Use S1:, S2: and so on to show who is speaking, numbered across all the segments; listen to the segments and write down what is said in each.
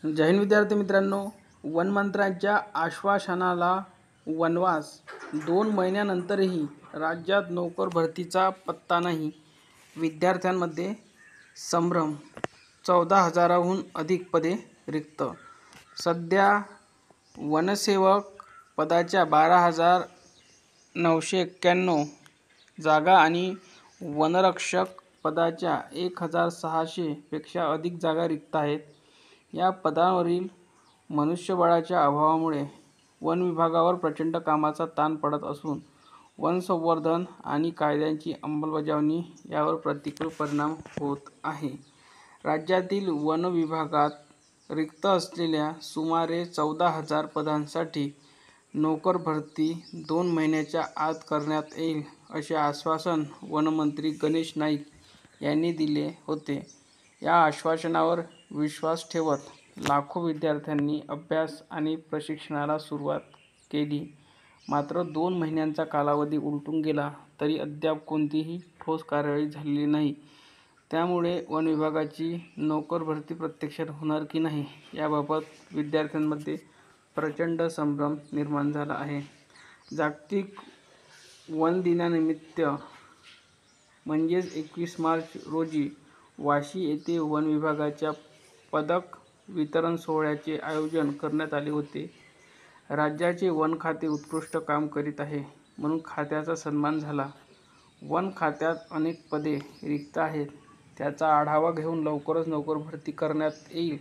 S1: जय हिंद विद्यार्थी मित्रांनो, वनमंत्र्यांच्या आश्वासनाला वनवास, 2 महिन्यानंतरही राज्यात नोकर भरतीचा पत्ता नाही. विद्यार्थ्यांमध्ये संभ्रम, 14,000हून अधिक पदे रिक्त. सध्या वनसेवक पदाच्या 12,991 जागा आणि वनरक्षक पदाच्या 1,600 पेक्षा अधिक जागा रिक्त आहेत. या पदांवरील मनुष्यबळाच्या अभावामुळे वन विभागावर प्रचंड कामाचा ताण पडत असून वनसंवर्धन आणि कायद्यांची अंमलबजावणी यावर प्रतिकूल परिणाम होत आहे. राज्यातील वन विभागात रिक्त असलेल्या सुमारे 14,000 पदांसाठी नोकर भरती 2 महिन्याच्या आत करण्यात येईल, असे आश्वासन वनमंत्री गणेश नाईक यांनी दिले होते. या आश्वासनावर विश्वास ठेवत लाखो विद्यार्थ्यांनी अभ्यास आणि प्रशिक्षणाला सुरुवात केली. मात्र 2 महिन्यांचा कालावधी उलटून गेला तरी अद्याप कोणतीही ठोस कार्यवाही झालेली नाही. त्यामुळे वन विभागाची नोकर भरती प्रत्यक्षात होणार की नाही याबाबत विद्यार्थ्यांमध्ये प्रचंड संभ्रम निर्माण झाला आहे. जागतिक वन दिनानिमित्त म्हणजेच 21 मार्च रोजी वाशी येथे वन विभागाच्या पदक वितरण सोहळ्याचे आयोजन करण्यात आले होते. राज्याचे वन खाते उत्कृष्ट काम करीत आहे म्हणून खात्याचा सन्मान झाला. वन खात्यात अनेक पदे रिक्त आहेत, त्याचा आढावा घेऊन लवकरच नोकर भरती करण्यात येईल,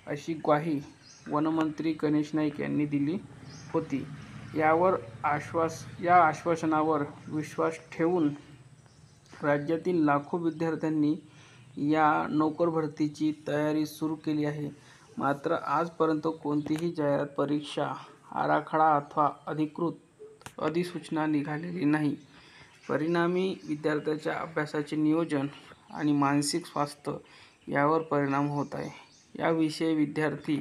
S1: अशी ग्वाही वनमंत्री गणेश नाईक यांनी दिली होती. या आश्वासनावर विश्वास ठेवून राज्यातील लाखो विद्यार्थ्यांनी या नोकर भरतीची तयारी सुरू केली आहे. मात्र आजपर्यंत कोणतीही जाहिरात, परीक्षा आराखडा अथवा अधिसूचना निघालेली नाही. परिणामी विद्यार्थ्यांच्या अभ्यासाचे नियोजन आणि मानसिक स्वास्थ्य यावर परिणाम होत आहे. याविषयी विद्यार्थी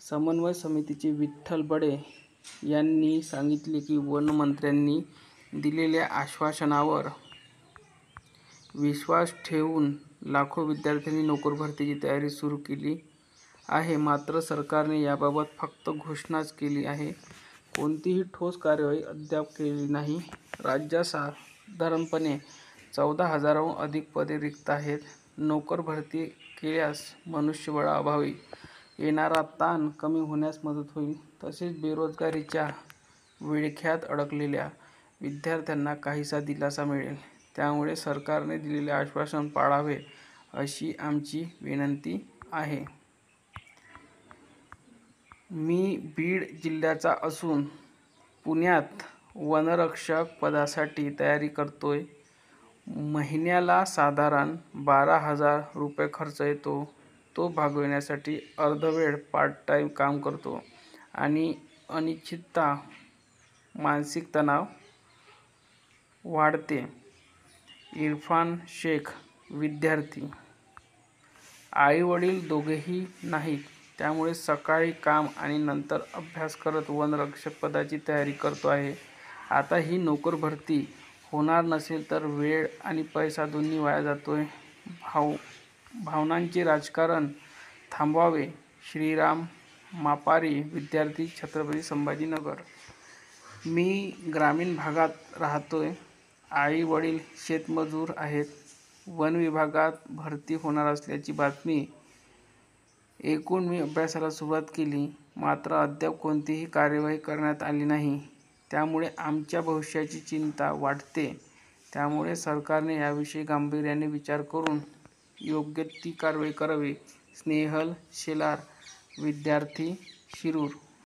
S1: समन्वय समितीचे विठ्ठल बडे यांनी सांगितले की वनमंत्र्यांनी दिलेल्या आश्वासनावर विश्वास ठेवून लाखो विद्यार्थ्यांनी नोकर भरतीची तयारी सुरू केली आहे. मात्र सरकारने याबाबत फक्त घोषणाच केली आहे. कोणतीही ठोस कार्यवाही अद्याप केलेली नाही. राज्यात साधारणपणे 14,000हून अधिक पदे रिक्त आहेत. नोकर भरती केल्यास मनुष्यबळाअभावी येणारा ताण कमी होण्यास मदत होईल. तसेच बेरोजगारीच्या विळख्यात अडकलेल्या विद्यार्थ्यांना काहीसा दिलासा मिळेल. त्यामुळे सरकारने दिलेले आश्वासन पाळावे, अशी आमची विनंती आहे. मी बीड जिल्ह्याचा असून पुण्यात वनरक्षक पदासाठी तयारी करतोय. महिन्याला साधारण 12,000 रुपये खर्च येतो. तो भागविण्यासाठी अर्धवेळ पार्ट टाइम काम करतो आणि अनिश्चितता, मानसिक तणाव वाढते. इरफान शेख, विद्यार्थी. आई वडील दोघेही नाहीत, त्यामुळे सकाळी काम आणि नंतर अभ्यास करत वनरक्षक पदाची तयारी करतो आहे. आता ही नोकर भरती होणार नसेल तर वेळ आणि पैसा दोन्ही वाया जातोय. भावनांचे राजकारण थांबवावे. श्रीराम मापारी, विद्यार्थी, छत्रपती संभाजीनगर. मी ग्रामीण भागात राहतोय. आई वडील शेतमजूर आहेत. वन विभागात भरती होणार असल्याची बातमी ऐकून मी अभ्यासाला सुरुवात केली. मात्र अद्याप कोणतीही कार्यवाही करण्यात आली नाही. त्यामुळे आमच्या भविष्याची चिंता वाढते. त्यामुळे सरकारने याविषयी गांभीर्याने विचार करून योग्य ती कारवाई करावी. स्नेहल शेलार, विद्यार्थी, शिरूर.